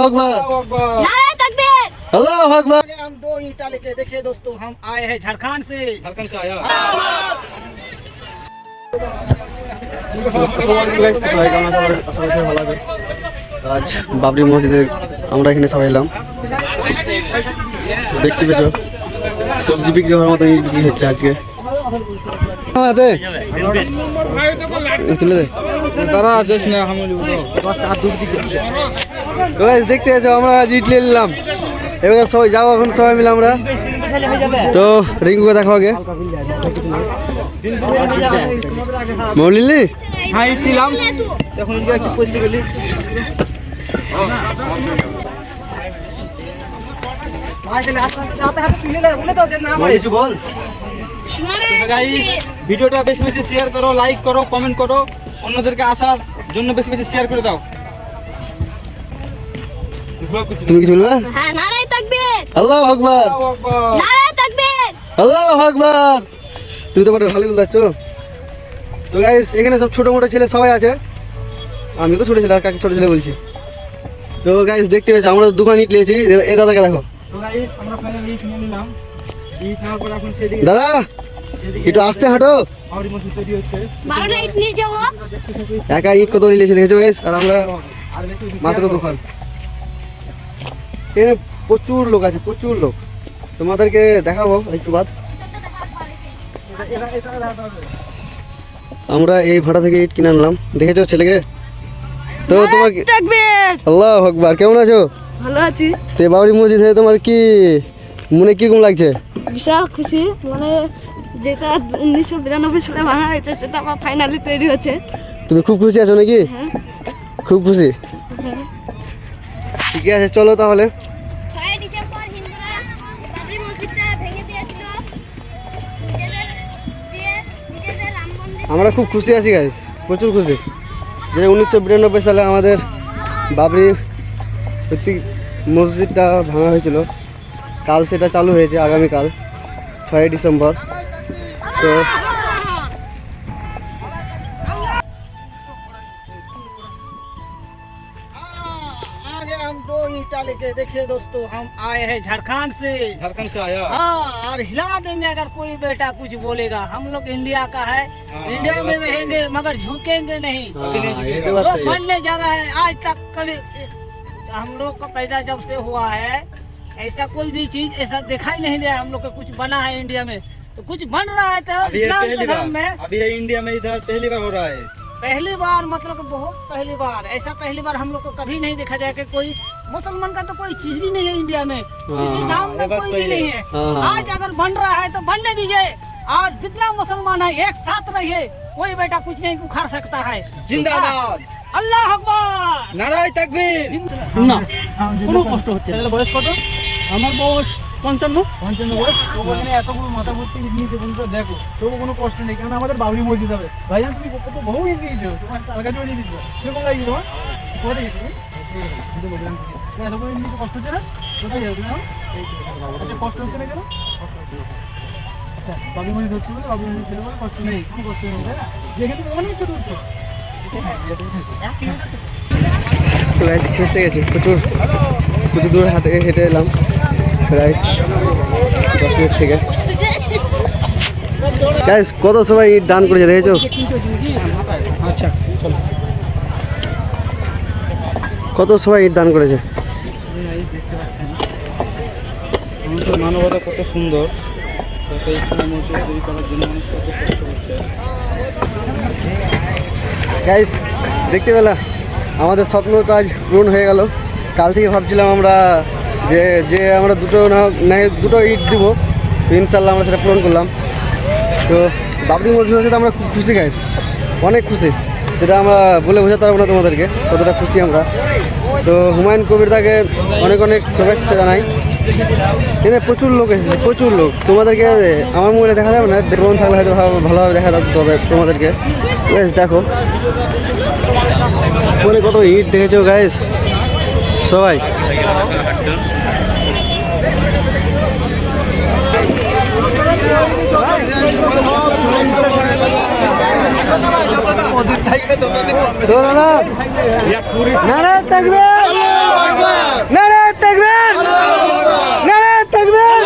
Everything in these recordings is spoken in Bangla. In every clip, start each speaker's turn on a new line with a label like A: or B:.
A: अकबर,
B: नारे तकबीर,
A: अल्लाह अकबर।
C: हम 2 ईंटा लेके देखिए दोस्तों, हम आए हैं झारखंड से आया।
A: আজ বাবরি মসজিদে আমরা এখানে সবাই এলাম, দেখতে পেছো সবজি বিক্রি হওয়ার মতো বিক্রি হচ্ছে আজকে। দেখতে আছো আমরা আজ ইডলি নিলাম, এবার সবাই যাবো এখন সবাই মিলে আমরা। তো রিঙ্কুকে দেখো আগে মৌলিলি
C: হ্যাঁ ইটলাম এখন একটু পয়সা গেলি
A: বল।
C: গাইস ভিডিওটা বেশি বেশি শেয়ার করো, লাইক করো, কমেন্ট করো, অন্যদেরকে আসার জন্য বেশি বেশি শেয়ার করে দাও।
A: তুমি কি বলবে?
B: हाँ नारे तकबीर,
A: আল্লাহ আকবার,
B: नारे तकबीर,
A: আল্লাহ আকবার। তুমি তো বড় ভালো বলছো। তো গাইস এখানে সব ছোট মোটো ছেলে সবাই আছে, আমি তো ছোট ছেলে আর কাকে ছোট ছেলে বলছি। তো গাইস দেখতে পেয়েছো আমরা দোকান ইট নিয়েছি, এই দাদাকে দেখো।
C: তো গাইস আমরা ফাইনালি ইট নিয়ে নিলাম, ইট নেওয়ার পর এখন সেদিকে
A: দাদা একটু আস্তে হাঁটো,
C: বাবরি মসজিদ তৈরি হচ্ছে।
B: 12টা ইট নিয়ে যাবো।
A: একা ইট কত নিয়েছে দেখেছো গাইস, আর আমরা
C: আর বেশি
A: মাত্র দোকান। এখানে প্রচুর লোক আছে, প্রচুর লোক, তোমাদেরকে দেখাবো একটু বাদ। আমরা এই ভাড়া থেকে ইট কিনে আনলাম, দেখেছো ছেলেকে। তো তোমাকে
B: तकबीर,
A: আল্লাহ আকবার, কেমন আছো?
B: ভালো আছি।
A: তো বাবরি মসজিদ হয়ে তোমার কি মনে কিরকম লাগছে?
B: বিশাল খুশি, মানে যেটা 1992 সালে বানানো হয়েছে সেটা আমার ফাইনালি তৈরি হচ্ছে।
A: তুমি খুব খুশি আছো নাকি?
B: হ্যাঁ
A: খুব খুশি, ঠিক আছে চলো তাহলে।
B: 6 ডিসেম্বর হিন্দুরা বাবরি মসজিদটা ভেঙে দিয়েছিল, নিজেদের রাম মন্দির।
A: আমরা খুব খুশি আছি গাইস, প্রচুর খুশি যে 1992 সালে আমাদের বাবরি মসজিদটা ভাঙা হয়েছিল। কাল সেটা চালু হয়েছে, আগামীকাল 6 ডিসেম্বর। তো
C: आज हम 2 ईंटा लेके देखिए दोस्तों, हम आए हैं झारखंड से आया। हाँ और हिला देंगे अगर कोई बेटा कुछ बोलेगा। हम लोग इंडिया का है, इंडिया में रहेंगे मगर झुकेंगे नहीं।
A: ये तो बात
C: जो
A: सही है।
C: बनने जा रहा है आज तक कभी हम लोग का पैदा जब से हुआ है ऐसा कोई भी चीज ऐसा देखा ही नहीं दिया हम लोग का कुछ बना है इंडिया में। तो कुछ बन रहा है तो इस्लाम के धर्म में
D: अभी ये इंडिया में इधर पहली बार हो रहा है।
C: पहली बार, मतलब बहुत पहली बार, ऐसा पहली बार हम लोग को कभी नहीं देखा जाए कि कोई मुसलमान का तो कोई चीज भी नहीं है इंडिया में, किसी नाम
D: ये
C: में
D: बात
C: कोई
D: सही
C: भी नहीं
D: है।
C: है।
A: हाँ।
C: आज अगर बन रहा है तो बनने दीजिए, और जितना मुसलमान है एक साथ रहिए, कोई बेटा कुछ नहीं उखाड़ सकता है।
D: जिंदाबाद,
C: अल्लाह अकबर।
D: नाराय तकबीर।
C: না কোনো কষ্ট হচ্ছে না। বয়স কত? আমার বয়স 55 বয়স। ওখানে এতগুলো মাথা ভর্তি নিয়েছে বন্ধুরা, দেখো তবু কোনো কষ্ট নেই, কারণ আমাদের বাবরি মসজিদ হবে। ভাইজান তুমি কত বহু এগিয়েছো, তোমার তালকা চলে দিয়েছো, কিরকম লাগছে তোমার? কোথায় গেছো তুমি? এতগুলো নিয়েছো, কষ্ট হচ্ছে না? কোথায় যাবে তুমি? আচ্ছা কষ্ট হচ্ছে না কেন? আচ্ছা বাবরি মসজিদ হচ্ছে বলে, বাবরি মসজিদ ছেলে বলে কষ্ট নেই, কোনো কষ্ট নেই, তাই না? যেখানে তুমি অনেক ছোট হচ্ছে।
A: তো গাইস ফেসে গেছি, প্রচুর প্রচুর দূর হেঁটে এলাম, প্রায় 10 মিনিট থেকে। গাইস কত সবাই ইট দান করেছে দেখেছো?
C: আচ্ছা চলো।
A: কত সবাই ইট দান করেছে।
D: আমাদের মানবতা কত সুন্দর, তাতে ইসলাম মসজিদ তৈরি করার জন্য মানুষ কত কষ্ট করছে।
A: গাইস দেখতে পেলা আমাদের স্বপ্নটা আজ পূরণ হয়ে গেল। কাল থেকে ভাবছিলাম আমরা যে আমরা দুটো ইট দিব, তো ইনশাল্লাহ আমরা সেটা পূরণ করলাম। তো বাবরি মসজিদের সাথে আমরা খুব খুশি গাইস, অনেক খুশি, সেটা আমরা বলে বোঝাতে পারবো না তোমাদেরকে কতটা খুশি আমরা। তো হুমায়ুন কবির তাকে অনেক অনেক শুভেচ্ছা জানাই। এখানে প্রচুর লোক এসেছে, প্রচুর লোক, তোমাদেরকে আমার মোবাইলে দেখা যাবে না, ড্রোন থাকলে হয়তো ভালোভাবে দেখা যাবে তোমাদেরকে। গাইস দেখো ওখানে কত ইট দেখেছো গাইস সবাই। তো দাদা নারায় তাকবীর। নারে তাকবীর, নারে তাকবীর।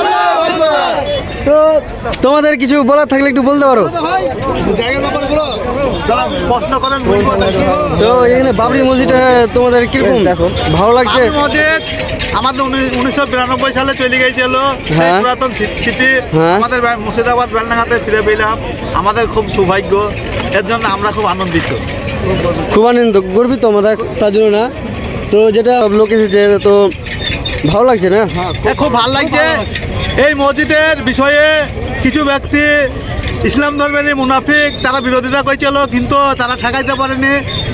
A: তো তোমাদের কিছু বলার থাকলে একটু বলতে পারো।
C: প্রশ্ন করেন।
A: তো এখানে বাবরি মসজিদ তোমাদের কিরকম দেখো ভালো লাগছে?
C: মসজিদ আমাদের 1992 সালে চলে গিয়েছিল,
A: হ্যাঁ।
C: পুরাতন স্মৃতি
A: হ্যাঁ।
C: আমাদের মুর্শিদাবাদ বেলডাঙ্গাতে ফিরে পেলাম, আমাদের খুব সৌভাগ্য, এর জন্য আমরা খুব আনন্দিত।
A: খুব আনন্দ, গর্বিত আমরা তার জন্য না। তো যেটা লোক এসেছে তো ভালো লাগছে না?
C: খুব ভালো লাগছে। এই মসজিদের বিষয়ে কিছু ব্যক্তি ইসলাম ধর্মের মুনাফিক তারা বিরোধিতা করেছিল, কিন্তু তারা ঠেকাইতে পারেনি।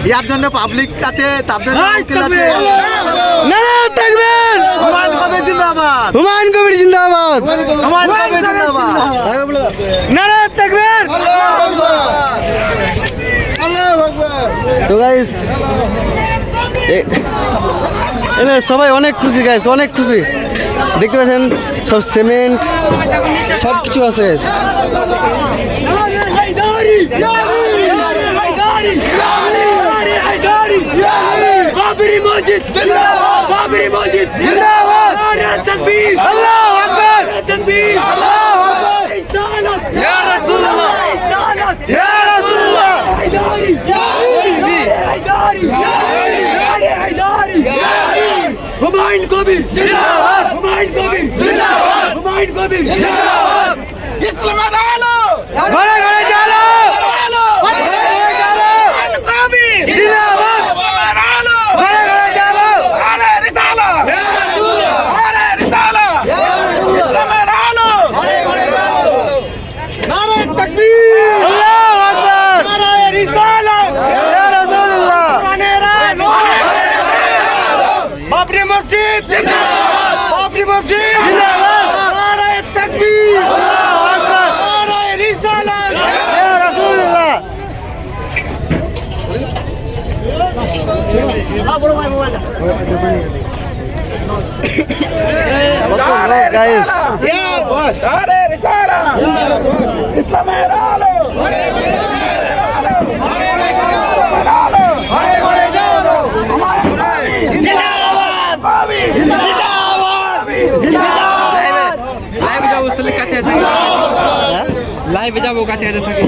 C: ইয়ার জন্য পাবলিক কাছে তাদের
A: নারে তাকবীর,
C: হুমায়ুন কবির জিন্দাবাদ,
A: হুমায়ুন কবির জিন্দাবাদ,
C: হুমায়ুন কবির জিন্দাবাদ।
A: নারে তাকবীর। তো গাইস এখানে সবাই অনেক খুশি, গাইস অনেক খুশি। দেখতে পাচ্ছেন সব সিমেন্ট সব কিছু আছে।
E: বাবরি মসজিদ জিন্দাবাদ, বাবরি মসজিদ জিন্দাবাদ, নারে তাকবীর, আল্লাহু আকবার, তাকবীর, আল্লাহু আকবার, রিসালাত ইয়া রাসূলুল্লাহ, রিসালাত ইয়া রাসূলুল্লাহ, হায়দারি ইয়া হায়দারি নারে হায়দারি হুমায়ুন কবির জিন্দাবাদ, হুমায়ুন কবির জিন্দাবাদ, হুমায়ুন কবির জিন্দাবাদ। ইসলামের আলো ঘরে ঘরে জ্বালো, ঘরে ঘরে জ্বালো, হুমায়ুন কবির জিন্দাবাদ, ইসলামের আলো ঘরে ঘরে জ্বালো, আরে রিসালাত ইয়া রাসূলুল্লাহ, আরে রিসালাত ইয়া রাসূলুল্লাহ, ইসলামের আলো ঘরে ঘরে জ্বালো, নারে তাকবীর, আল্লাহু আকবার, নারে রিসালাত ইয়া রাসূলুল্লাহ, কোরআনের আলো, বাবরি মসজিদ জিন্দাবাদ, বাবরি মসজিদ জিন্দাবাদ, নারে তাকবীর, আল্লাহু আকবার, নারে রিসালাত ইয়া রাসূলুল্লাহ।
A: গাইস
E: নারে রিসালাত ইসলামের আলো ঘরে ঘরে জ্বালো, ঘরে ঘরে জ্বালো, জিন্দাবাদ, বাবরি জিন্দাবাদ, জিন্দাবাদ।
D: লাইভে যাবো কাছে থাকে, লাইভে যাবো কাছে থাকে।